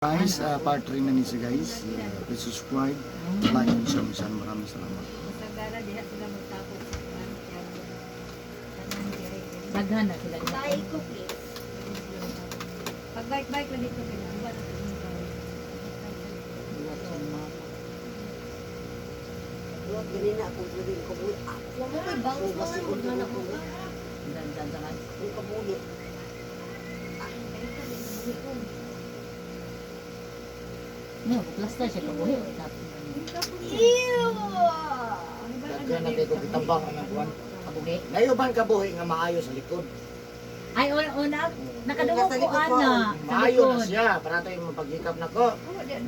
Guys, part 3 na ni siya guys. Please subscribe, like, and share. Maraming salamat. Daghan na sila. Bye ko please. Pag bike na dito sila. Huwag ganun na ako gawin ko buhi. Huwag mo ko'y bangus mo nga. Huwag na ako. Dandan. Yung kabuhi. No, plasta siya kabuhi. Ew! Daghan na kayo kung kitambang ang buwan. Kabuhi. Nayuban ka buhi nga maayo sa likod. Ay, una, nakadungo Nasa ko likod ko, ana. Sa Maayo na likod. siya. Para tayo mapagikap na ko.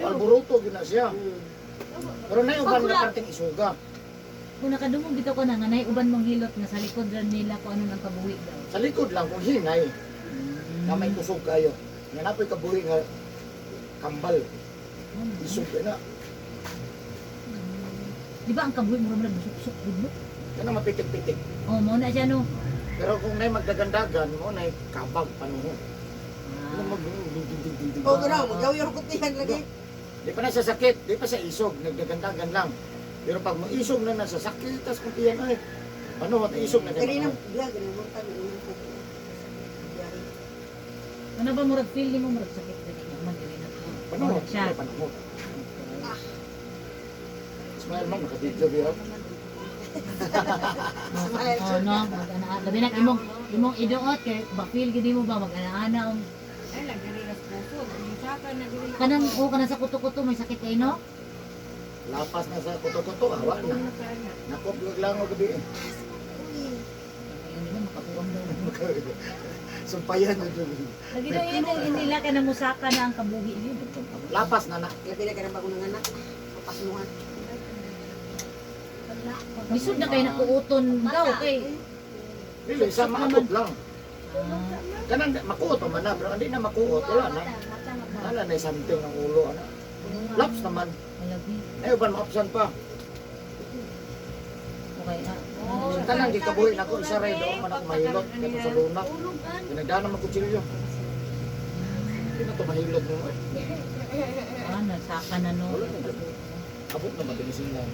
Alburuto yun na siya. Pero nayuban ka parting isuga. Kung nakadungo bito ko na, nga uban mong hilot nga sa likod rin nila kung ano ng kabuhi daw. Sa likod lang kung hinay. Na may kusog kayo. Nga napoy ka buhi nga kambal. Isog na. Di ba ang kabuhi mo rin busuk-busuk budlo? Yan ang mapitik-pitik. Oh, mo na siya no. Pero kung na'y magdagandagan, mo na'y kabag panuho. Ano Ah. O gano'n, magaw yung kutihan lagi. Di pa na sa sakit, di pa sa isog, nagdagandagan lang. Pero pag maisog na nasa sakit, tas kung tiyan ay, panuho at isog na Kaya kayo. nang biya, ganun mo tayo. Ano ba murag feeling mo murag sakit din man dili na. Panuho, siya. panuho. Smile man, nakabidyo biro. Oh no, mag-ana. Labi na imong iduot kay ba-feel gid mo ba mag-ana-ana Ay, nagdarilas puso. Saka nagdarilas. kanang sa kuto-kuto may sakit kay no? Lapas na sa kuto-kuto, awa na. Nakoplag lang ako gabi. Ayun nila makapuwang daw. Sumpayan na doon. Lagi daw yun nila ka na musaka na ang kabuhi yun. Lapas na na. Kaya pila ka ng bagong anak. Papasmuhan. Lisod na kayo nakuuton daw kay. Dili, isa maakot lang. Ah, Kanan, makuot man na, pero hindi na makuot, wala na. Wala na something ng ulo, ano. Laps naman. malagi. Ayaw ba maapsan pa? Okay na. Sa tanan, di kabuhin ako, isa rin doon man ako mahilot. Kaya sa lunak. Pinagdaan ng magkutsilyo. Hindi na ito mahilot mo. Ah, nasaka na no. Wala na dyan. Abot na matinisin lang.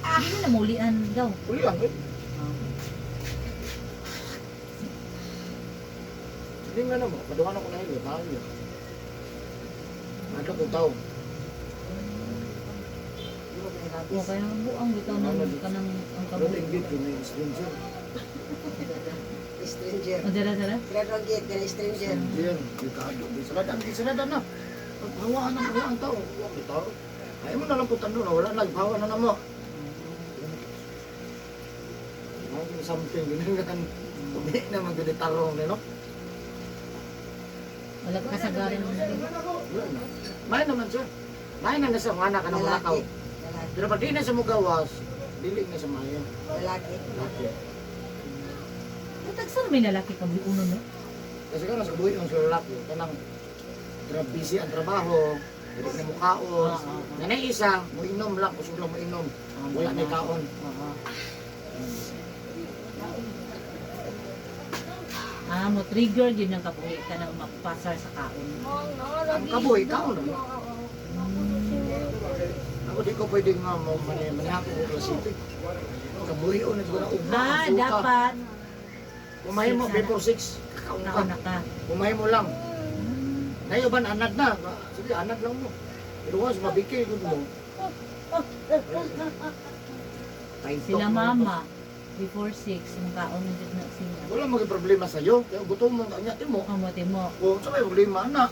Hindi na mulian daw. Uli lang, eh. Hindi nga naman, maduhan ako na hilot. Ayaw. Ano kong tao? O kaya ang buang bitaw ng kanang ang Pero kabuhi. tingin ko may stranger. Stranger. O dara. Sila doon gate, kaya stranger. Stranger, dekado. Di sanadan na. Hawaan na wala ang tao. Huwag ang tao. Ayaw mo na lang putan doon. Wala na, hawa na na mo. Something, ganyan ka tumi na magditarong no? Wala ka kasagaran mo. Wala na. May naman siya. May na nasa mga ka ng lakaw. Lalaki. Lalaki. Pero pag di na sa mugawas, dili na sa maya. Lalaki. Laki. Tagsan may lalaki kabuhi uno no. Kasi ka nasa buhay ng lalaki, kanang busy ang trabaho, hindi na mukaon. Nanay isa, mo inom lang, kusog lang mo inom. Wala na kaon. Ah, mo trigger yun ang kabuhi ka na mapasar sa kaon. Ang kabuhay, kaon lang. Ako di ko pwede nga manihapon ko klasite. Kabuhay o nagwala ugma. Ah, dapat Kumain mo before 6, kakaon ka. nauna ka. Kumain mo lang. Ngayon ba anad na? Sige, anad lang mo. Pero once mabikil ko mo. Sila mama before 6 yung kaon na dyan na sila. Wala maging problema sa'yo. Kaya gutom mo ang nyati mo. Kamote mo. O, sa may problema, anak.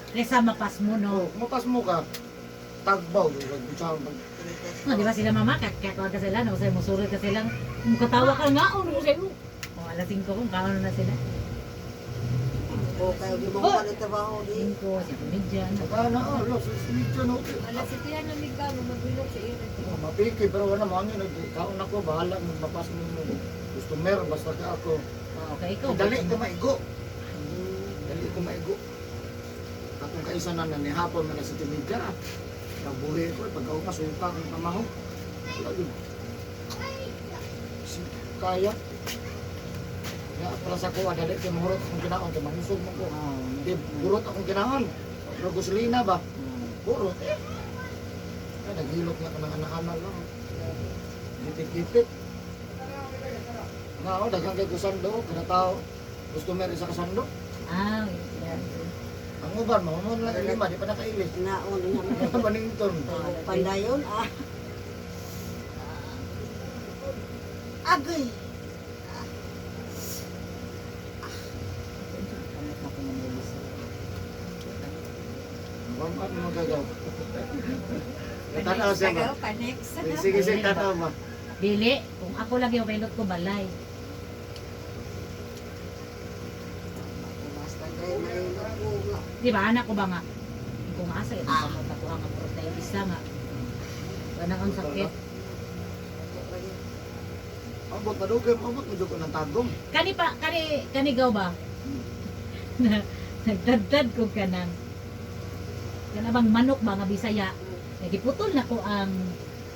Kesa mapas mo no. O, kumapas mo ka. Tagbaw. Nagbitsang pag... Oh, di ba sila mama kakatawag ka sila no kasi musulit ka sila. Mukatawa ka nga oh no sa'yo. Oh, alas 5 kung kaon na sila. O kayo di mo ko ng trabaho di. 5 sa komedyan. Baka na, lo, susunod no. Alas sa tiyan ng ligaw, magbilog sa irin. Mapiki, pero wala mo hangin. Kaon ako, bahala mo mapas mo. Customer, basta ka ako. Oh, okay ikaw. Dali ko maigo. Dali ko maigo. Katong kaisa na nanihapon na sa tinidya. Kabuhi ko, pagka masuka ang pamaho. Wala yun. Kaya. Ya, para sa kuha, dali kay mahurot akong kinaon, kay mangusog mo ko. Oh. Di, burot akong kinaon. Pero gasolina ba? Burot eh. Ay, naghilot na ka ng anak-anak lang. Gipit-gipit. Nga, oh, daghang kay kusando, kada tao. Customer isa kasando. Ah, yeah. Ang uban, mahumon lang yung lima, di pa nakailis. Naon niya mo. Ang panington. Pandayon ah. Agay. Warm up mo gagaw. Tanaw siya ba? Tagaw pa next. Sige, sige, tanaw ba? Dili, kung ako lagi yung pilot ko balay. Basta kay mailot ko nga. Di ba anak ko ba nga? Kung asa ito sa mga takuha nga protein nga. Wala ang sakit. Abot, madugay mo, abot mo dyan ko ng tagong. Kani gaw ba? Nagdadad ko ka ng kanabang manok ba nga Bisaya. Nagiputol na ko ang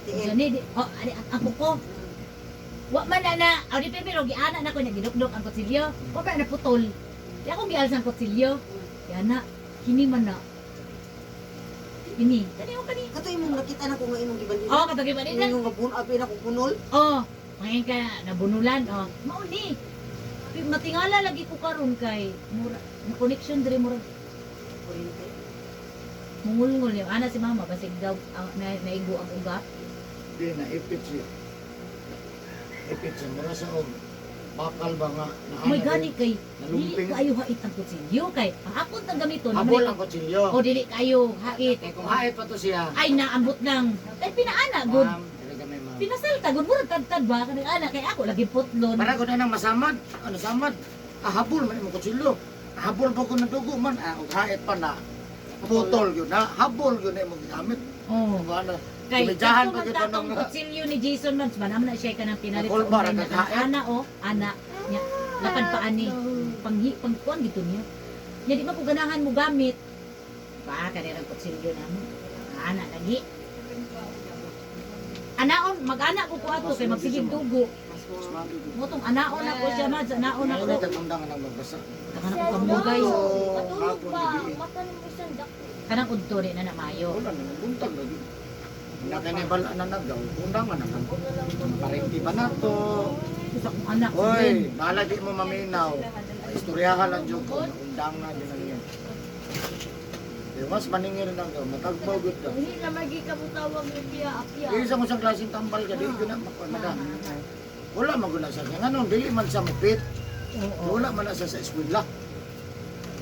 Tiil. ang kuko. Wa man na, di pero giana na ko niya gidukdok ang kutsilyo. Wa pa na putol. Di ako gialsa ang kutsilyo. Kaya na, kini man na. Kini, kani o kani. Kato imong nakita na ko nga imong gibandila. Oh, katagi ba nila? Imong gabun abi na ko punol. Oh, ngayon ka nabunulan. Oh, mauni. Matingala lagi ko karon kay mura, na connection diri mura. Kuryente. Mungulngol yung ana si mama basig daw naigo ang ugat. Di na, ipit siya. Ipit siya, mura sa og. Bakal ba nga? Oh my gani kay dili Nalumping. kayo hait ang kutsilyo kay ang akon tang gamiton. Habol ang kutsilyo. O dili kayo hait. Eh, kung hait pa to siya. Ay naambot nang kay pinaana gud. Ma'am, dili kami, ma'am. Pinasalta gud mura tad ba kanang ana kay ako lagi putlon. Para ko na nang masamad. Ano samad? Habol man imong kutsilyo. Habol pa ko ng dugo man. Og hait pa na. Putol yun na. Habol yun na imong gamit. Oh. Ano? Kay Kumidyahan ito pa man kita tatong nung kutsilyo ni Jason Mans manam na siya kanang pinalit sa Nakulbar, online na naghahain. ana o ana nya lapad pa ani pangkuan gito niya. Nya di man ko ganahan mo gamit. Ba kanirang kutsilyo namo. Ana lagi. Anaon mag-ana ko ato kay magsigig dugo. Motong anaon ako siya mad anaon Ano ako. na tatandang ang magbasa? Kanang ko kamugay. Hapon, gabi. Kanang udto di na mayo. Wala na, buntag lagi. Nakanibal na nagaw, undang man naman. Parenti ba na to? Sa akong anak ko Hoy, din. bala di mo maminaw. Istoryahan lang dyan ko, undang na dyan ang yan. Di mas maningir na gaw, matagbaw gud ka. Hindi na magikabutawag ni Pia Apia. Isa mo siyang klaseng tambal ka, di ko na makuha. Wala maguna siya. Nga nun, dili man siya mupit. Oo. Wala man na siya sa eskwela.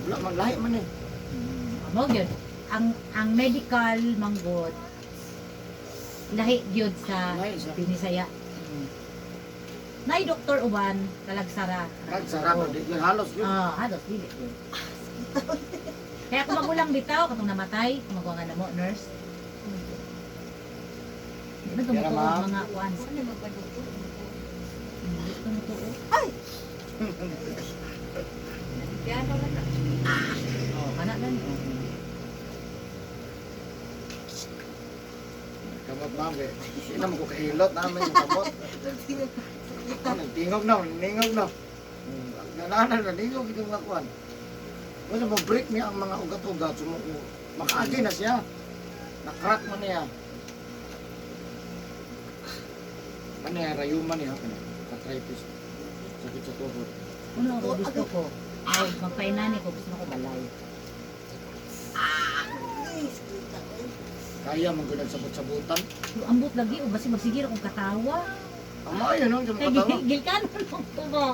Wala man, lahi man eh. Amo gyud. Ang medical manggod lahi gyud sa Lahi siya. Binisaya. Nay doktor uban kalagsara. Kagsarap, di yun halos yun. Ah, halos dili yun. Kaya kung magulang bitaw katong namatay, kung magawa nga namo nurse. Di man Kaya, tumutuo ma'am. mga kuan. Ano magpadugtog? Di tumutuo. Piano na na. Oh, kana lang. Kamot mami. Sino mo ko kailot namin yung kamot. Nagtingog na, ningog na. Ganahan na, ningog itong nakuan. Kung mo break niya ang mga ugat-ugat, sumuko. Makaagi na siya. Nakrak mo niya. Ano yan, rayuman niya. Arthritis. Sakit sa tuhod. Uno ako gusto ko. Ay, magpainani ko gusto ko balay. Kaya magulad sabot-sabutan. Yung ambot lagi o basi magsigir akong katawa. Ang mga yun, yung Kay katawa. gilkan mo tubo.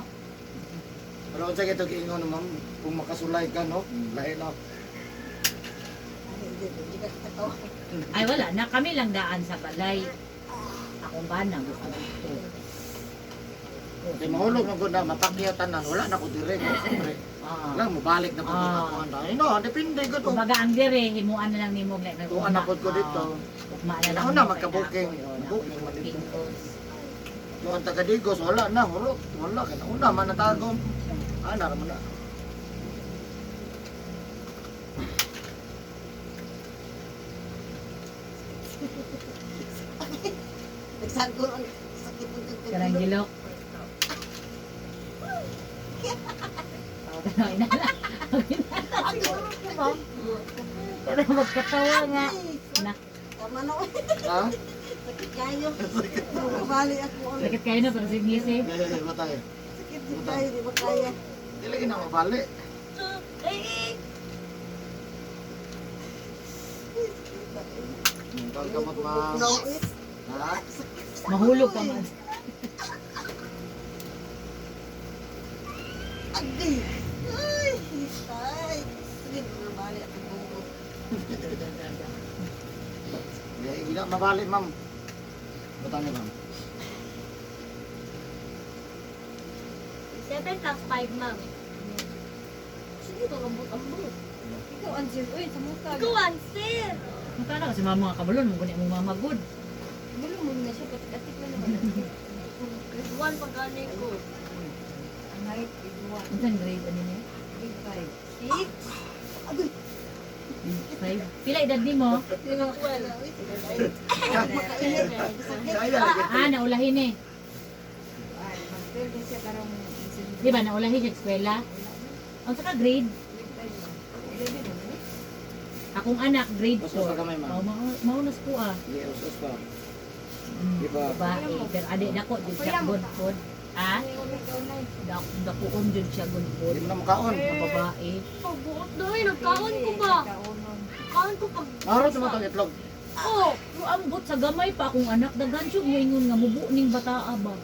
Pero kung sa ito kiingon naman, kung makasulay ka, no? Lahi na. Ay wala na kami lang daan sa balay. Akong bana gusto ko. Kaya mahulog na ko na, matakyatan na, wala na ko direct. Siyempre, Ah. wala mo balik na ko Ah. ako. No, depende ko to. Kumbaga ang dire himuan na lang nimo like Kung anak ko dito, ugma na lang. Ako na, mo, magka-booking. kaya ako, Booking, booking ko. Kung ang taga-Digos, wala na, hulog. Wala ka na. Una, manatagom. Naman na. Nagsagol ang sakit ng Karang gilok. Ano, inala. Pero magkatawa nga. Na, Tama na. Ha? Sakit kayo. Mabali ako. sakit kayo na, pero sige. Dili ba tayo? Sakit din kayo, di ba kaya? Dili lagi na mabali. Tawag ka mat ma'am. No, it. Ha? Mahulog ka man. Adi. Ay, ay. Sige, mabali ako. Hindi na mabali ma'am. Butang niyo ma'am. 7 plus 5, ma'am. Sige, magambot-ambot. Ikaw, Ansel. Uy, sa mukha. Ikaw, answer! Matala kasi mga kabalon, mo guni mong mamagod. Gulo mo na siya, patik-atik na naman. Grade 1 pag-galing ko. Ang height is 1. Unsan grade ano niya? Grade 5. 6. Agoy. 5. Pila edad ni mo? 12. Kaya Ah, naulahin eh. Ay, mag-12 din siya karong Di ba, naulahin siya sa eskwela? Ang saka grade, akong anak, grade Basta sa 4. kamay ma'am. Maunas po ah. Iya, usos pa. Mm, Di ba? babae, pero adik na ko, dyan siya gunpod. Ah? Dakuon dyan siya Hindi gunpod. mo na makaon. Ang babae. Pagbuot dahil, nagkaon ko ba? Kaon ko pag... Maro naman itong itlog. Oh, pero ambot sa gamay pa akong anak, daghan siya moingon nga mubu ning bataa ba.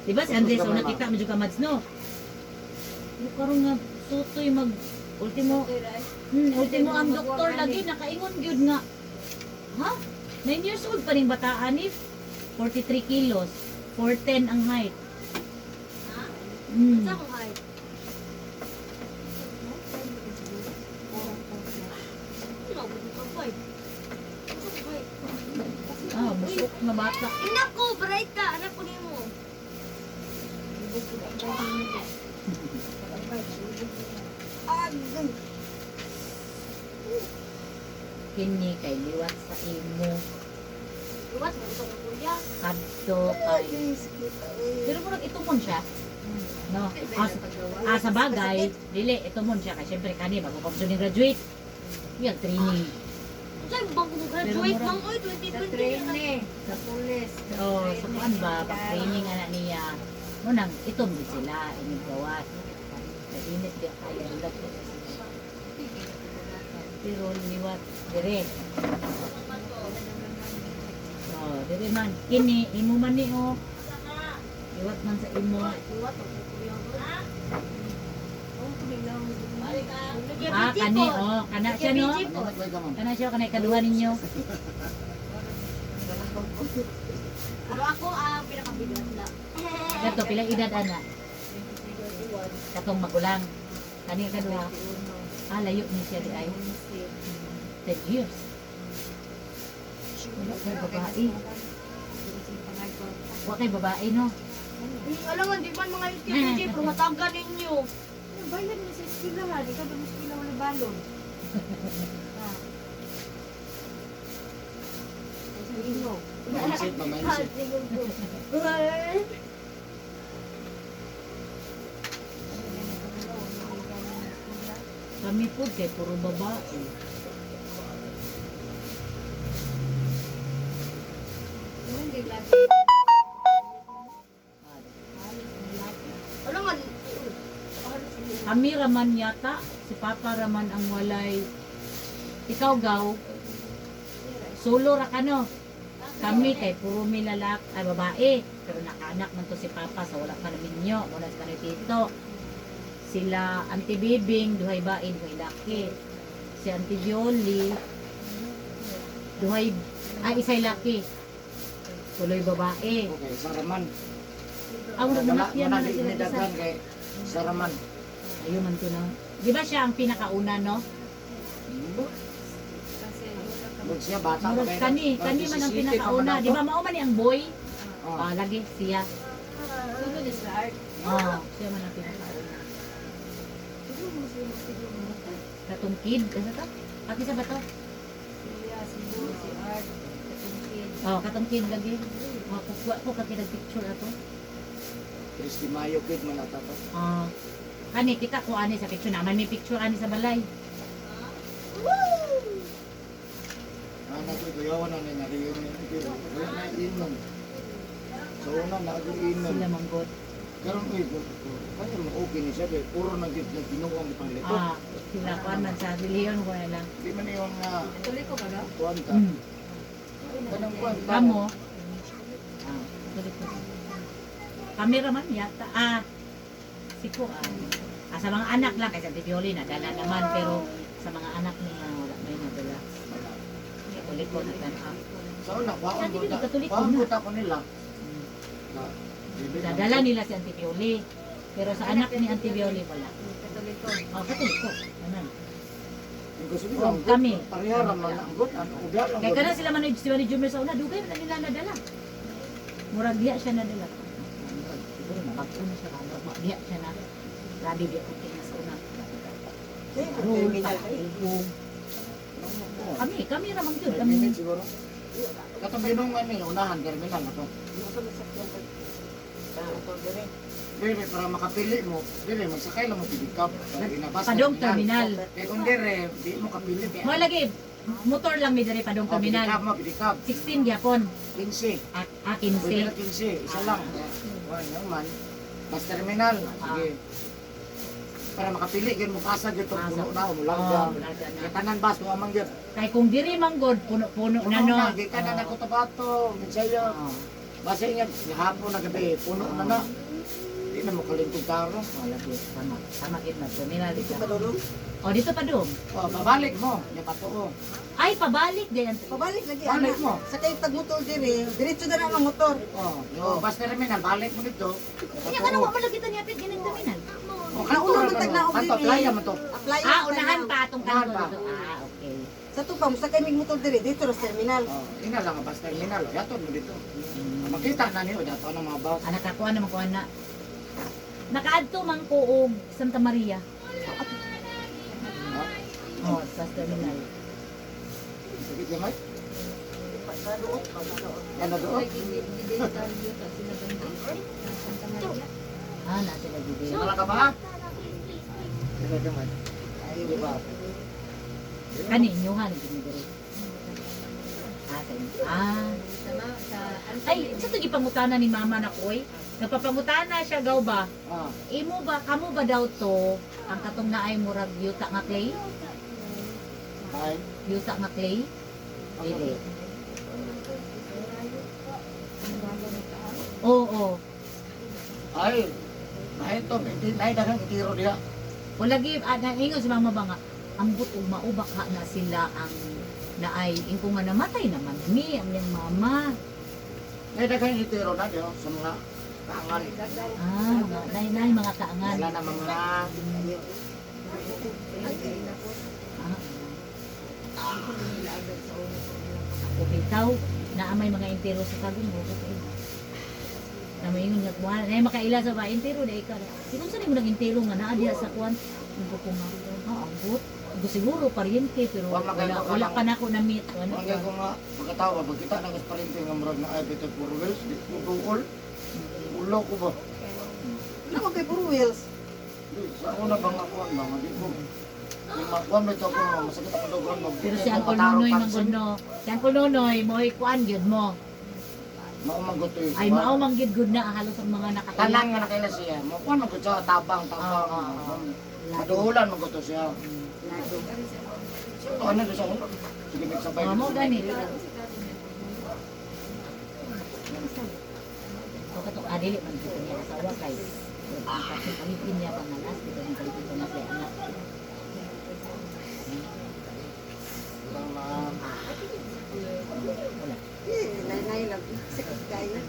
Di ba si Andres, so nakita medyo ka mads no? Yung karon nga sutoy mag ultimo ultimo ang doktor lagi nakaingon gyud nga. Ha? 9 years old pa ning bataan ni 43 kilos, 410 ang height. Ha? Mm. Sa akong height. Sinabot mo kang 5. Ah, busok na bata. Anak ko, bright ka. Anak ko niyo mo. Agoy. Kini kay liwat sa imo Iwas mo itong kuya. kadto kay. Ay, sakit. Ay. Pero murag itumon siya. No. Sa bagay, dili itumon siya kay syempre kani bago pa siya graduate. Yung training. Saan bang kung graduate mang oy, 2020 na. Sa pulis. Oh, sa kuan ba pag training ana niya. Mo nang itom din sila ining gawat. Kay init di kaya nila. Pero liwat dire. Oh, dire man kini imo man ni oh. Liwat man sa imo. Iwas mo kuya. Oh, kumilaw. Ah, kani oh, kana siya no. Ano ba ka ma'am? Kana siya kanay kaduha ninyo. Pero ako ang pinakabigat na. Kato pila edad ana? Katong magulang. Kani kaduha. Ah, layo ni siya di ay 10 years. Wala kay babae. Wala kay babae no. Alam nga, di man mga SKPG, pero matagan ninyo. Bayan mo sa eskwelahan. Ikaw doon sa eskwela wala balon. Sabihin mo. Mindset ba mindset? Kami po kay puro babae. Alam nga, Kami raman yata, si Papa raman ang walay. Ikaw gaw, solo ra ka no. Kami kay puro mi lalak, ay babae. Pero nakaanak man to si Papa sa wala pa namin nyo. Muna sa kanil tito. Sila Auntie Bibing, duhay bain, duhay laki. Si Auntie Violi, duhay, isay laki. Tuloy babae. Okay, Saraman. Ang nanak yan na Wala sila din daghan kay Saraman. ayun man to na. Di ba siya ang pinakauna no? Huwag siya bata pa Murag kayo. kani man ang pinakauna. Di ba mao man ni ang boy? Ah, lagi siya. Oh, siya man ang pinakauna. Katong kid, kasi to? Pati sa ba to? Oh, katong kid lagi. Oh, kukuha ko kaki picture ato. Christy Mayo kid man ata to. Ah, Kani kita ko ani sa picture naman may picture ani sa balay. Ano ko kuyawan na niya nariyan niya pero wala na inom. So una na ako inom. Sila manggod. Karon ko kaya mo okay ni siya kay puro nang gid na Ginoo ang ipangliko. Sila kuan man sa reliyon ko na lang. Di man yung Tuloy ko ba daw? kuan ka. Mm. Kanang kuan. Kamo. Tuloy ko. Kamera man yata. Si Kuan. Sa mga anak lang kasi si Pioli na dala naman pero sa mga anak niya wala may nadala. Ulit ko na tan. So una kuan Sabi ko nila, Katoliko kuan na. ko ta ko nila. Dadala nila si Auntie Pioli. Pero sa anak ni Auntie Pioli wala. Katoliko. Katoliko. Ano? Kami. Kami. Parehara man ang good ano ubya lang. Kaya kana sila manay si Jumer sa una dugay na nila nadala. Murag diya siya nadala. Siguro mabag-una siya kana. Diya siya na. Grabe diya ko kaya sa una. Terminal kayo. Kami ramang yun. Kami siguro. Katabi nung ano unahan terminal na to. Dire para makapili mo, dire magsakay lang mo pidikap. Padong terminal. Kaya kung dire, di mo kapili kaya. Mo lagi motor lang mi diri padong terminal. Pidikap mo, pidikap. 16 gyapon. 15. Pwede na 15. 15, isa lang. Wala naman. Bus terminal, sige. Para makapili, ganyan mo pasag ito, puno na, umulang dyan. Kaya tanan bus, mo amang dyan. Kay kung diri manggod puno-puno Puno na no. na, gaya ka na ko tabato, minsayo. Basta nga, hapon na gabi, puno na na. Hindi na makalintog karo. Lagi sama gid na terminal dito. Padulong. O dito pa dong. O, babalik mo, niya pato. Ay pabalik din. Pabalik lagi. Balik mo. Sa kayo tag-motor dire, diretso na lang ang motor. O, yung bus terminal, balik mo dito. Kaya kana wa man lagi ta niya pit ginang terminal. O, Nauna man tag naog kanto, din playa mo to. Apply. Unahan pa atong Unahan kanto pa. dito. Okay. Sa tupang sa kayo mig motor dire, dito ra sa terminal. O, ina lang ang bus terminal, yatod mo dito. Makita na niyo, dato ng mga bus. Anak ako naman ko na. Nakaadto man ko og Santa Maria. Oh, sa terminal. Sige, gamay. Pagkaduot, pagkaduot. Yan na doon. Hindi tayo dito. Sila banda. Santa Maria. Na sila gid. Wala ka ba? Sige, gamay. Ay, Di ba? Kani inyuhan gid ni diri. Ay, sa to gipangutana ni mama na koy. Nagpapangutana siya gaw ba? Ah, Imo ba kamo ba daw to ang katong naay murag yuta nga clay? ay. Yuta nga clay? Dili. Oo. Ay. Ay, ito, ay, dagang itiro diya. O lagi, ingon si mama ba nga, ang butong maubaka na sila ang naay, ingko nga namatay naman mi, ang yung mama. Ay, dagang itiro na diyo sa mga kaangan. Mga nay mga kaangan. Wala na mga O bitaw, naamay mga intero sa tagong mo. Na may ingon nga kuha, na makaila sa ba intero na ikaw. Siguro sa mo nang intero nga naa diha sa kuan. Ang ko nga, ambot. Siguro pariente pero wala pa na ako na meet. Ano Mga ko nga, magkatawa, pagkita na kas parinting ng murag na ay bitag puro wheels, di ko duol. Ulo ko ba? Ano ko kay puro wheels? Di, sa una bang ako ang mga di ko. Yung makuha mo ito ako, masakit ako daw mo. Pero si Uncle Nonoy manggono. Si Uncle Nonoy mo'y kuan gyud mo. Maumagot to yun. Ay mao man gyud good na halos ang mga Tanan nakaila. nga na kaila siya. Makuha mo ko siya, tabang. Maduhulan mo ko to siya. So, ano doon sa ulo? Sige, nagsabay. Mo gani. O katok adili man gyud niya asawa kay. Kasi palipin niya pangalas dito ng palipin ko na kay anak. Nay lang. Sakit kayo.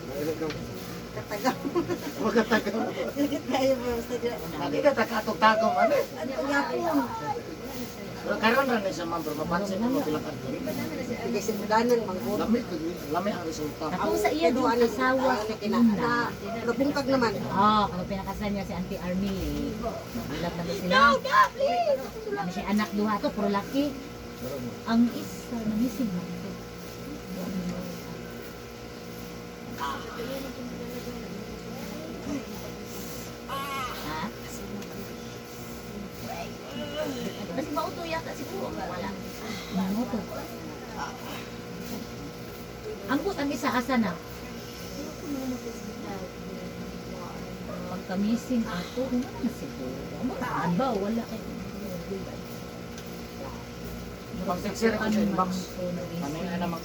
Katagaw. Magkatagaw. Sakit kayo ba basta dira. Hindi ka takatog-tagong ano? Ano yapon? Pero karon na ni sa mambro, mapansin mo bilang ka. Sige simudanan manggod. Lami ang resulta. Ako sa iya Ano, yung asawa na nabungkag naman. ang pinakasan niya si Auntie Armile. Bilang naman sila. Ano siya anak duha to, puro laki. Ang isa, nangising na ito. Ha? Kasi mauto yata siguro. Wala. Mauto. Ang but ang isa asa na. Pagkamising ato, ano na siguro? Ano ba? Wala kay Pag-texture ko sa inbox. Ano yung naman?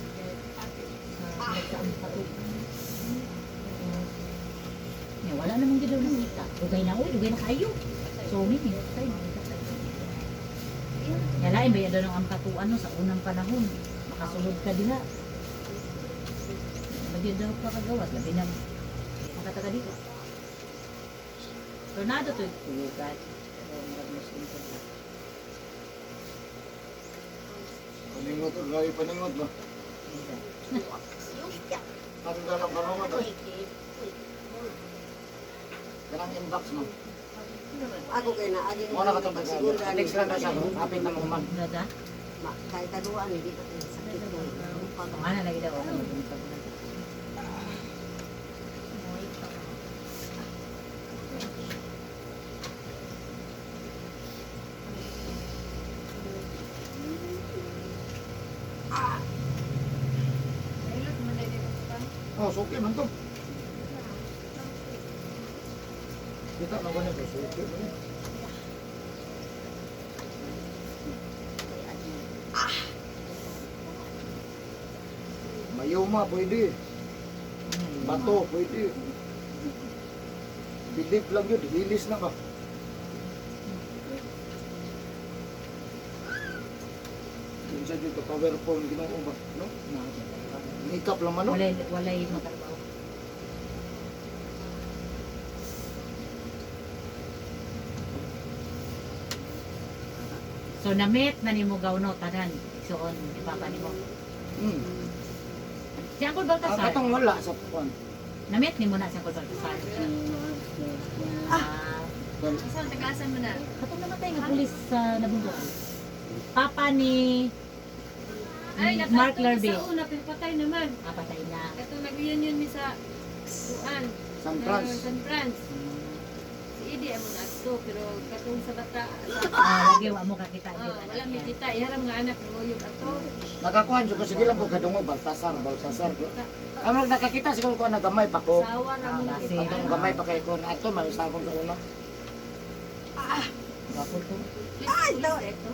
Wala namang gidaw ng kita. Dugay na uy, dugay na kayo. So, mini. Yalain ba yan doon ang ampatuan no, sa unang panahon. Makasulod ka din na. Magyan daw ka kagawas. Labi na makataga dito. Tornado to yung tulugan. Pero marag Muslim ko na. Paningot, lagi paningot ba? Ang dalang panungot ba? Kanang inbox mo. Ako kay na agi Mo na katong siguro pagkakas. Next lang na siya. Apit na mo man. Nada? kahit taduan hindi ka sakit ko. Mana lagi daw ako magpunta ko na. Oh, suki man to. Kita na ganito, suki man. Mayuma pwede. Bato pwede. Bilip lang yun, hilis na ka. Minsan dito, power phone, ginoo ba? No? Makeup lang man, no? Walay matrabaho. So namit na nimo gawno tanan isuon ipapa nimo. Si Uncle Baltasar. Katong wala sa phone. Namit nimo na si Uncle Baltasar. Saan tagasan mo na? Katong namatay nga pulis sa Nabunduan. Papa ni Ay, Mark nakatulog Larby. sa una, pero patay naman. Patay na. Ito nag-reunion mi sa Juan. San Franz. San Franz. Si Idi ay mga ato, pero katong sa bata. Lagi wa mo kakita Oh, gyud. wala mi kita. Iharam nga anak ng uyog ato. Nakakuhan ko sige lang ko kadungo Baltasar. Ano nakakita siguro ko na gamay pa ko. Sawa na mo Kasi- kita. Atong gamay pa kay ko na ato may sabon sa una. Wapol to. Ay, daw ito.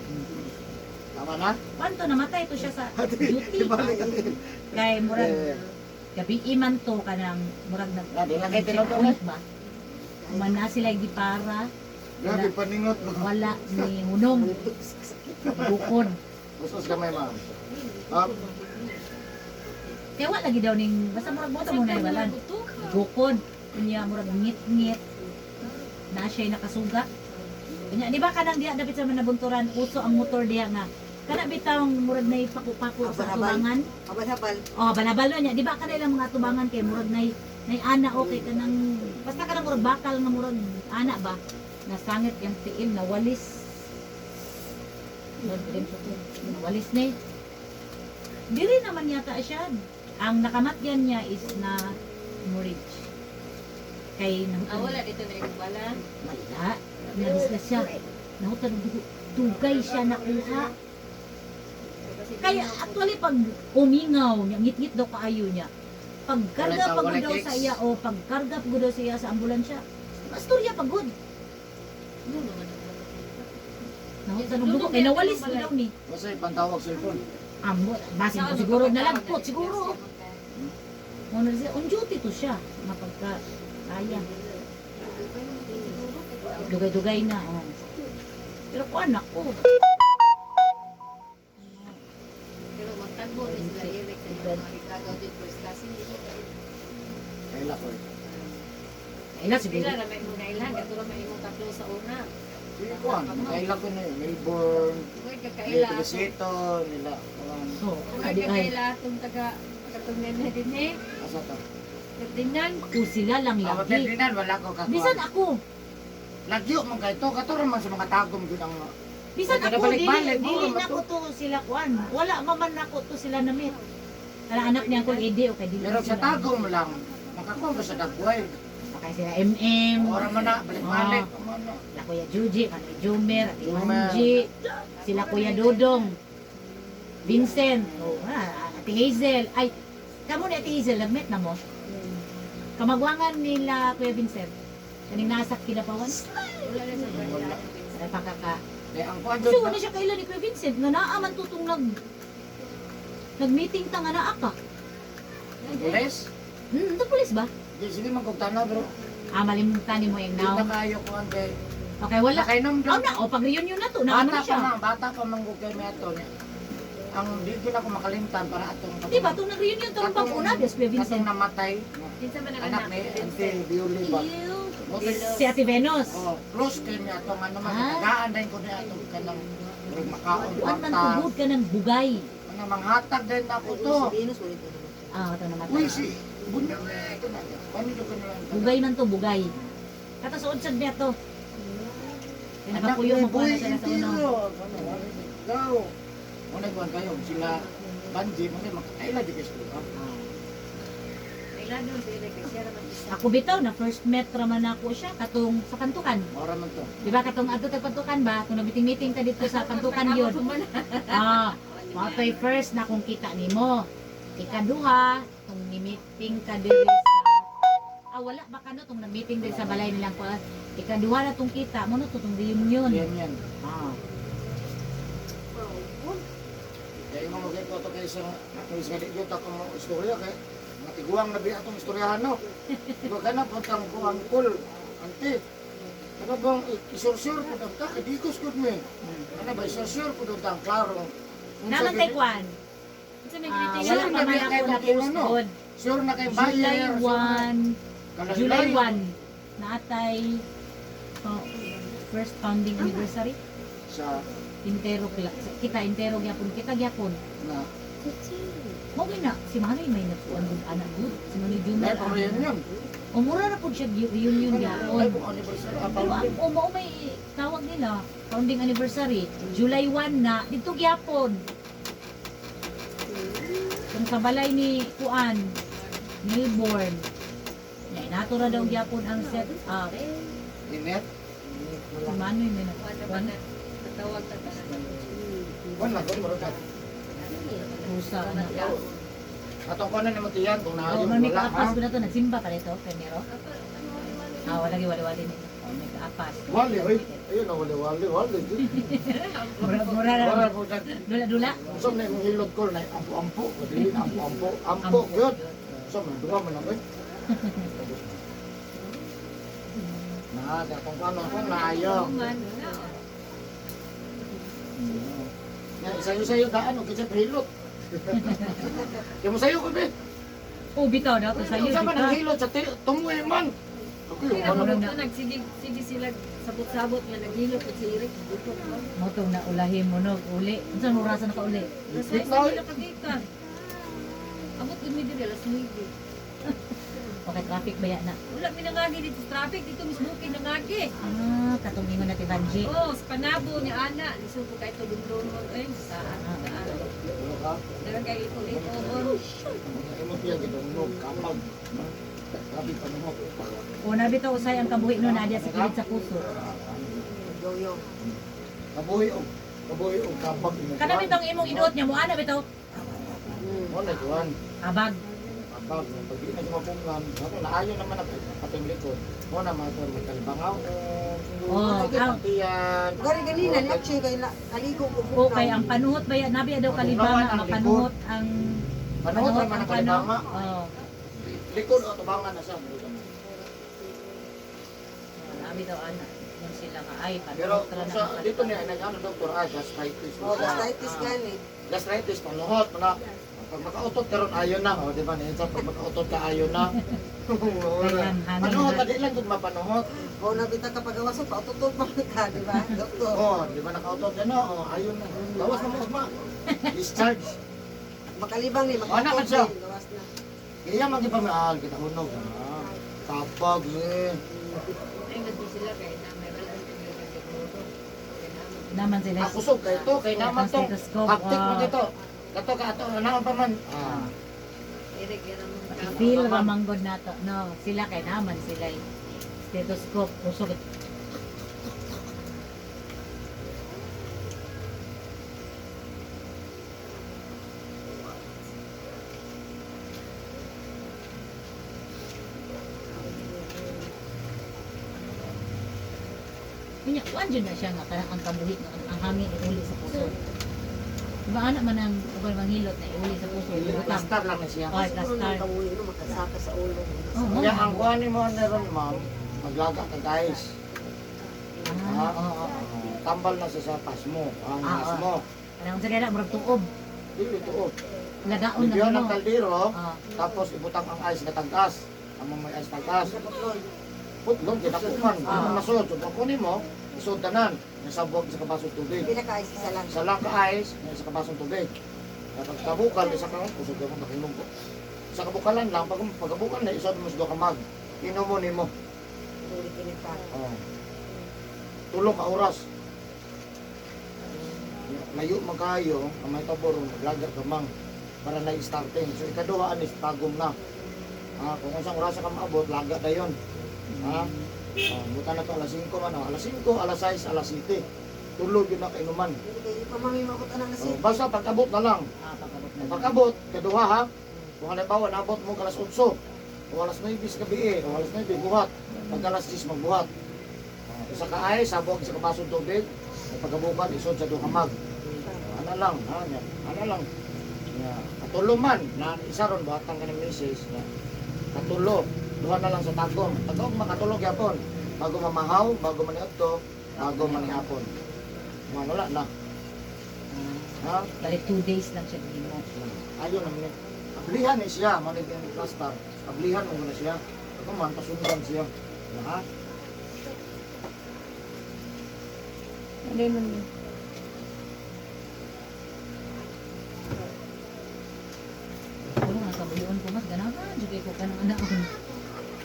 Tama na? Kwanto namatay to siya sa duty. Ibalik ang Kay murag Eh, gabi iman to kanang murag nag Dati lang kayo tinutulog. ba? Mana sila gipara, grabe paningot mo. wala ni hunong bukod. Usos gamay ma'am. Ah, Kaya wala lagi daw ning basta murag boto mo na ibalan. Bukod kunya murag ngit-ngit. Na siya nakasugat. Kunya di ba kanang diha dapat sa manabunturan uso ang motor diha nga. Kana bitawng murag nay paku-paku sa tubangan. Habal-habal. Oh, balabalo niya. Di ba kanila mga tubangan kay murag nay ana okay kanang basta kanang murag bakal nga murag ana ba nasangit yung tiil na walis. Walis ni. Diri naman yata siya. Ang nakamatyan niya is na hemorrhage. Kay Wala dito na yung bala. wala. Nadislas siya. Nahutan ng dugo. Tugay siya nakuha. Kaya actually pag umingaw niya, ngit-ngit daw kaayo niya. Pagkarga pagod daw sa iya o pagkarga pagod daw sa iya sa ambulansya. Astorya pagod. Nahutan ng dugo. Kaya nawalis mo daw ni. basta ipantawag cellphone. Ambot. Basin ko siguro nalagpot. Siguro. Ano siya? On duty to siya. Mapagka kaya. Dugay-dugay na. Oh. Pero ko anak ko. Pero magtagbo ni sila Eric sa iyo. Marikagaw din first class. Kaila ko. Kailan siguro. Pila na may mga ilan. Katulad may imong tatlo sa una. Kuan, kaila ko na yun. Melbourne, Huwag Nila kakaila. Felicito, nila. So, Huwag kadi ay. kakaila itong taga katong nene din eh. Asa to? Ferdinand. O sila lang Ako lagi. Ferdinand, wala ko kakuha. Bisan ako. Lagyo man kay to, katuro man sa mga tagom yun ang... Bisan Kada ako, balik-balik, dili oo, na ko to sila kuan. Wala maman na ko to sila namit. Kala anak niya ko Ede o kay dili. Pero sa sila. tagom lang, makakuha ko sa dagway. Pakay sila MM. Orang man na, balik-balik. Sila Kuya Juji, Manoy Jumer, Ate Jumer. Manji, sila Kuya Dodong, Vincent, Ate Hazel. Ay, kamo ni Ate Hazel, nag-met na mo? Kamagwangan nila Kuya Vincent. Kaning nasa Kilapawan. Wala na sa barya. Ay, pakaka. Eh, ang kuwan Kasi doon, wala siya kailan ni Kuya Vincent, nga naaman tutong nag-meeting ta nga naa ka. pulis. Ito pulis ba? Di, sige magkugtana, bro. Malimutan mo yung Di now. na kayo kuwan kay... Okay, wala. Nakainom Oh, doon. na, pag-reunion na to, naaman na siya. Bata pa man ko kay Meto. Ang di ko na ako makalimtan para atong... Di ba, itong nag-reunion to, pang una, Diyos Kuya Katong Vincent. namatay, Kinsa man ang anak anak ni ni Ante Bioli ba? Si Ate Venus. Oh, close kay niya atong ano man, Ah. tagaan din ko niya atong kanang makaon Kuan man kwarta. tugod ka ng bugay. Ano, manghatag din ako to. Si Venus, ulit na naman. Ito namatay. Uy, si Bunya, ito na. Paano ko kanila? Bugay man to, bugay. Katasuod sa niya to. Pinakapuyo mo po na sila sa uno. Ikaw. Muna kuhan kayo, sila Banji, mga makakaila di kayo. Ay lado sa ila kay siya ra man isa. Ako bitaw na first met raman ako siya katong sa Pantukan. Mora man to. Di ba katong adto tag Pantukan ba? Kung nabiting-meeting ta dito sa Pantukan yun. Mao to'y first na kung kita nimo. Ikaduha, kung ni-meeting ka diri sa wala ba kano tong na-meeting diri sa balay nilang ko. Ikaduha na tong kita mo no to tong reunion. Yan. Ah. Kaya yung mga ko ito kayo sa mga dito ako mga istorya kaya matiguang na biya itong istoryahan no. Ikaw ka na puntang kong angkol, ante. Ano bang isursur po daw ka? Idikos ko mo eh. Ano ba isursur po daw tang klaro. Naman tay kwan. Kinsa man Wala ginitingan Sure pa na man biya ako kayo na mag-iwan, no? postcode. Sure na kayo July buyer. 1, July 1 naatay first founding anniversary. Sa Kita intero gyapon na. mo na si Manoy may nagkuan gud anak gud si Manoy May Junior pamilya yun. umura na pud siya reunion Ay, gyapon kung anniversary. pero ang may tawag nila founding anniversary July 1 na dito gyapon kung sa balay ni Kuan Melbourne nato ra daw gyapon ang set up Inet. si Manoy may Wala nagkuan man na tawag ta ta. Wala ko marunong. pusa na Atong kanan naman tiyan kung oh naayon man may wala kaapas ha. ko na to nagsimba ka nito kanero wala wali ni oh may kaapas Wali, oy. Ayun na, wali. mura Wala na po dyan. dula So, na yung hilot ko na ampo. Dili, ampo. Yun. So, duwa man ako eh. Naga, kung paano kung naayaw. Man. Nga, isayo-sayo daan, o kasi hilot. Kaya mo sayo ko, be. oh bitaw daw to sayo Sa man ang dito hilot sa tumuwi man. Ako yung Kaya ano. mo nagsige sila sabot-sabot nga naghilot at si Eric. Dito pa. mo tong naulahin mo no uli unsa mo rasa na ka uli Nasa Wait, isa now. nila kagikan. Abot gumi diri alas 9. okay traffic baya na Wala minangagi dito sa traffic dito mis bukid nangagi. katong ingon na ti Banji Oh, sa panabo ni ana, lisuko kay to dumdumon ay sa daan. Dagan kay ito or Imot yan, gitong kapag. Grabe pa mo. una bitaw usay ang kabuhi no na sa kilid sa puso Yo-yo. Kabuhi o kapag. kada bitong imong inuot niya mo ana bitaw Wala, Juan. abag Kapag, pag di na sumapungan, ako naayon naman ako ating likod. Mo na mga magkalibangaw. Oh, Sige, ang- patiyan. Gari ganina, leche kay aligo ko po. okay ang panuhot baya nabi daw kalibanga mapanuhot ang Panuhot naman ang kalibanga. oh Likod o tubangan na siya. nabi daw ana yung sila ka ay Pero panuhot ra kung na sa dito niya, nag-ano doktor, gastritis. Oh, gastritis gani. Gastritis, panuhot, na. Pag makautot ka ron, ayaw na. O, di ba? Pag makautot ka, ayaw na. Kailan, hangin Panuhot, na. hindi lang kung mapanuhot. O nabita ka pagawaso, paututod pa ka, di ba? Doktor. O, di ba nakautot ka na? O, ayaw na. Gawas na mo, Usma. Discharge. Makalibang ni, Anak ka makatod siya. din, gawas na. Kaya magipamahal, kita hunog. Kapag, eh. ay ngadto sila kay na may balan kay siguro. naman sila Nakusog kayo to, kay naman tong Stethoscope, haptik mo ah. dito. Kato ka ato, naman pa man. Eric, yan ang mga Feel ramanggod na to. No, sila kay naman sila stethoscope. Usog. Kanya, kuan dyan na siya nga, kaya ang kabuhi nga, ang hangin iuli sa puso. Diba anak man ang ubang manghilot na iuli sa puso, ibutang. Plaster lang na siya. Ay, Siguro plaster. nang kamuhi no, makasaka sa ulo. Oh, Kaya ang kuha ni mo na ron, ma'am, maglaga ka guys. Ah, oo, oo. Tambal na siya sa pas mo, ang Ah, mas oo. mo. Parang sa kaya murag tuob. Dili tuot. Lagaon na Bigyan ng ano. kaldero, Ah. tapos ibutang ang ice na tagkas. Ang may ice tagkas. Sa putlon. Putlon, kinakuman. Ah. Kung masod, so kunin mo, isod tanan. Nasabog sa kabasong tubig. Pinaka-ice isa lang. Isa lang ka ice, sa kabasong tubig. Kapag kabukal, isa ka, kusog ka mo, nakinom ko. Sa kabukalan lang, pag pagkabukan na, isod mo sa ka mag. Inom mo nimo. Tuloy kinita. Oh. Tulong ka oras. Layo magkayo, ang may tabor, maglaga ka mang para na starting. So ikaduha anis tagom na. Kung isang oras ka maabot, laga na yun. Buta na to alas 5 man. Alas 5, alas 6, alas 7. Tulog yun na kainuman. Hindi kayo mamami makot anak na siya. Basta pagkabot na lang. Pagkabot na. Pagkabot, kaduha ha. Kung halimbawa, nabot mo alas 8. O alas 9 sa gabi, o alas 9 buhat. Pag alas 10 magbuhat. Isa ka ay, sabog sa kabasong tubig. Pagkabukan, isod sa duhamag. Ano lang, ano lang. Katulo man, na isa ron, buhatan ka ng misis. Katulo, duha na lang sa tagong. Tagong makatulog yapon. Bago mamahaw, bago maniadto, bago manihapon. Wala na. Ha? Bali 2 days lang siya din mo. Ayun naman eh. Ablihan eh siya, manig yung plaster. Ablihan mo na siya. Ako man, pasundan siya. Ha? Ano yun? Ano nga kabuhion ko mas ganahan. Sige ko ka ng anaon.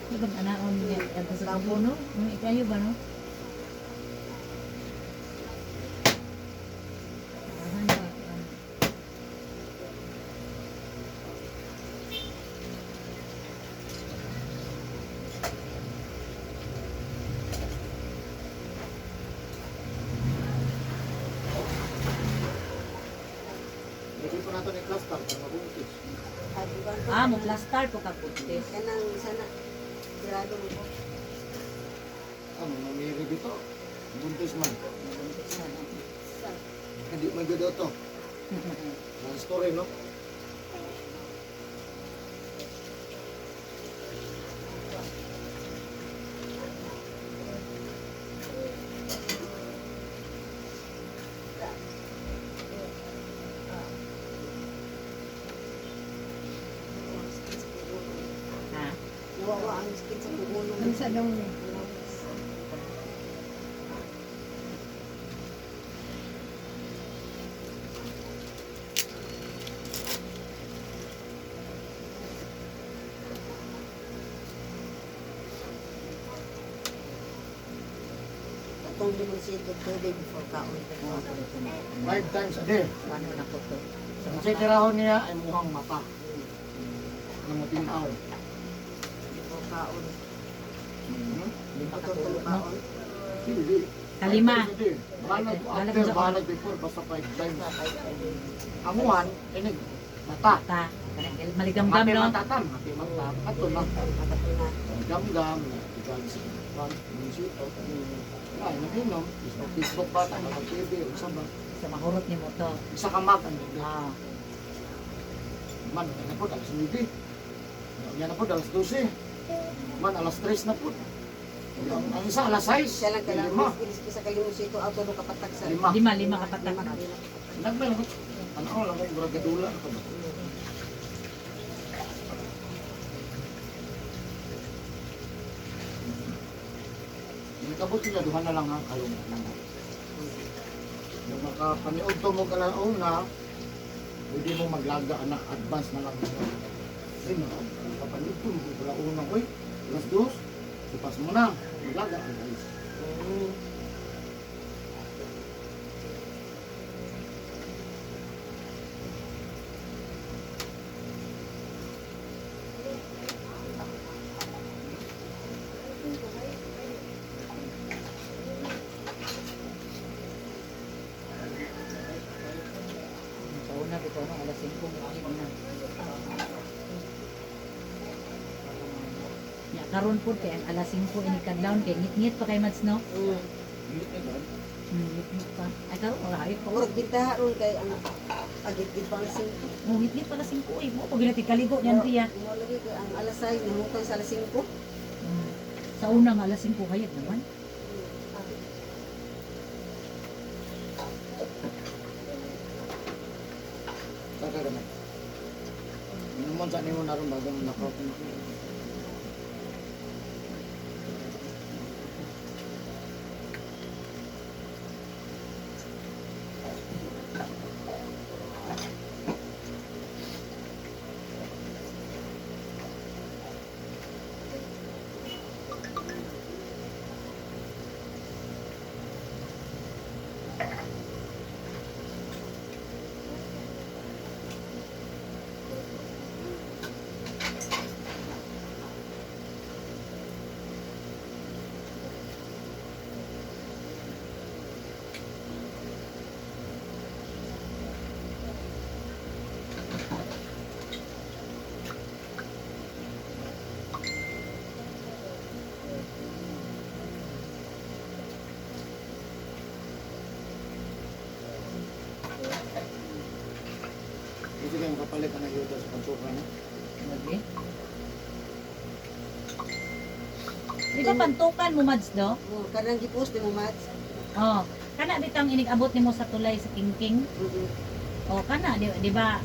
Sige ang anaon niya. Ang sa kabuhion no? Ikayo ba no? Ganahan ba? Hindi po natin yung plaster para mabungkis. Mo plaster ko kaputis. Kanang sana. Tirado mo po. Ano, mamiri dito. Buntis man. Hindi man gado to. Ang story, no? Ha? Nawawa ang skin sa pugulo. Ano sa dong Itong limusito tubig before kaon. 5 times a day. Paano na ko to? Ang sitirahon niya ay mukhang mata. Ng matinaw. Before kaon. Lima ka Tutulo no? kaon. Hindi. Kalima. Balag Balag after, sa- balag before, basta 5 times. Amuhan, inig, mata. Ta. Maligamgam Mati no? matatam, mati mata. Ato na. Makatuna. Gamgam, ikan sa munisito. Ay, naginom. Facebook ba, tayo mag-TV, isa ba? Sa mahurot ni mo to. Isa ka mag, ang gabi. Ah. Man, yan na po, alas 9. Yan na po, alas 12. Man, alas 3 na po. Ang isa, alas 6. Siya lang ka lang. Lima. Isa ka limusito. Auto no kapatak sa. Lima. Lima kapatak Lima na. kanila. Nagbel ako. Ano ko lang, murag gadula ako ba? Kabot nila, duha na lang ha, kayo na. Yung makapaniod to mo ka lang una, pwede mo maglaga anak, advance na lang. Ay, makapaniod to mo ka lang una, uy, alas 2, ipas mo na, maglaga ang guys. 5 mo na. Ya, karon po kay ang alas 5 ini kadlawon kay ngit-ngit pa kay Mads no. Ngit-ngit pa. Ay karon wala ay pa. Murag bintaha ron kay ang agit-git pang sing. Mo ngit-ngit pa alas 5 eh. Mo pag ginati kaligo niyan Ria. Mo lagi kay ang alas 6 nahukay sa alas 5. Sa unang alas 5 hayag naman. Saka gamay. Minumon sa nimo naroon bago knockout na. Ito kayo makapalit ka na yuta sa pagsuka na. Lagi. Di ba pantukan mo Mads do? Mo kanang gipost ni mo Mads. Oh, kana bitang inig-abot nimo sa tulay sa Kingking. Oh, kana di ba?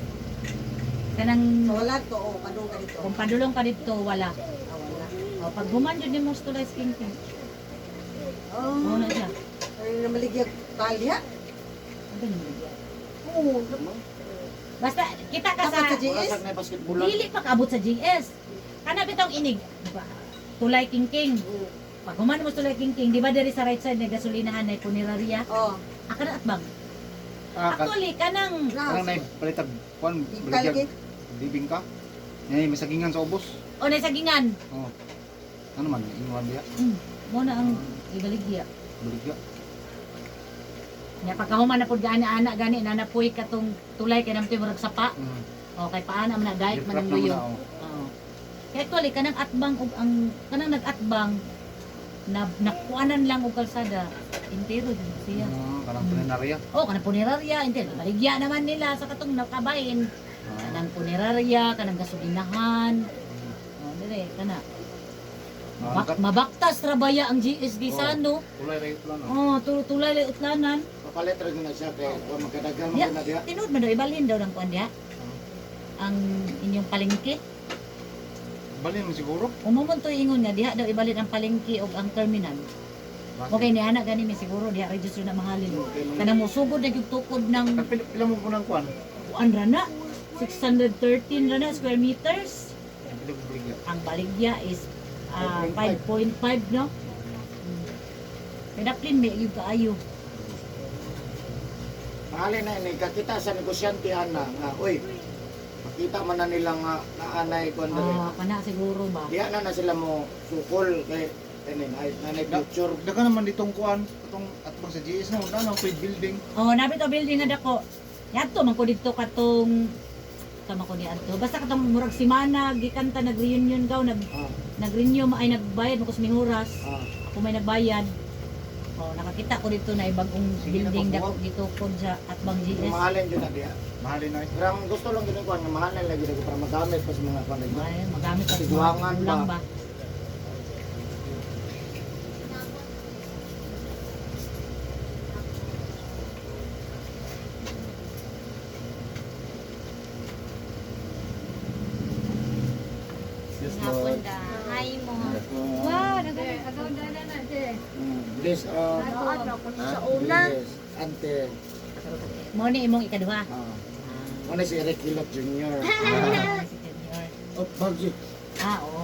Kanang So wala to o padung ka dito. kung padulong ka dito wala. Wala. Oh, pag human jud nimo sa tulay sa Kingking. Oh, Mo na siya. ay na maligyag talya. Ano ni mo? Oo. Basta kita ka Dapat sa sa GS. Wala na basketball. dili pa kaabot sa GS. Kana bitong inig, di ba? Tulay Kingking. Pag human mo sa tulay Kingking, di ba diri sa right side na gasolinahan na puneraria? Oh. Aka na atbang. Ah, Actually, kanang kanang nay palitag kuan Kalagit. baligya libing ka. Nay masagingan sa ubos. o na sagingan. Oh. Ano man inwan diya? Mo na ang ibaligya. Baligya. Nya pagkahuman na pud gani ana gani nanapoy katong tulay kay namtoy murag sapa. Mm. O kay paana man na gayet man ang Gitrap naman luyo. na, oh. Oo. Kaya actually kanang atbang og ang kanang nag-atbang na nakuanan lang og kalsada intero din siya. Kanang punerarya. Oh, kanang punerarya, intero. Baligya naman nila sa katong nakabahin. Kanang punerarya, kanang gasolinahan. Oh, dire kana. Mabaktas rabaya ang GSD sa ano. Kulay right lang. Oh, tulay lay utlanan. Papalit rin na siya kaya kung magkadagan mo Ya, na diya. tinud man daw ibalhin daw ng kuan diha. Ang inyong palengke. Balin mo siguro. Umumon to ingon nga diha daw ibalhin ang palengke ug ang terminal. Okay ni ana gani mi siguro diha register na mahalin. Kanang musugod na gyud tukod ng Pila mo po ng kuan? kuan ra na 613 ra na square meters. Pila ko baligya. Ang baligya is 5.5 no. Pedaplin may yung kaayo. Mahalin na ini kakita sa negosyante ana nga oy. Makita man na nila nga naanay kon dere. Kana siguro ba. Diya na sila mo sukol kay kanin ay nanay future. Daga naman ditong kuan, itong atbang sa GS no, na paid building. Oh, nabi to building na dako. Yadto man ko dito katong tama ko ni adto. Basta katong murag semana gikanta nag-reunion gaw nag-renew ay nagbayad mo ko sa minguras. Ako may nagbayad. Oh, nakakita ko dito na bagong Sige na, building dako pagbuwag. dito ko sa Atbang GS. Mahalin jud na diya. Mahalin na. Pero ang gusto lang gid ko nga mahalin lagi dito para magamit pa sa mga kuan. Ay, magamit pa sa mga Tiguangan kulang ba? ba. Hapon da. Hi mo. Wow, agaw dana na je. Bless Sa una. Ante. Mo ni imong ikaduha. Ano si Eric Hilot Jr. Si Senior. Oh, Bagsi. Oo.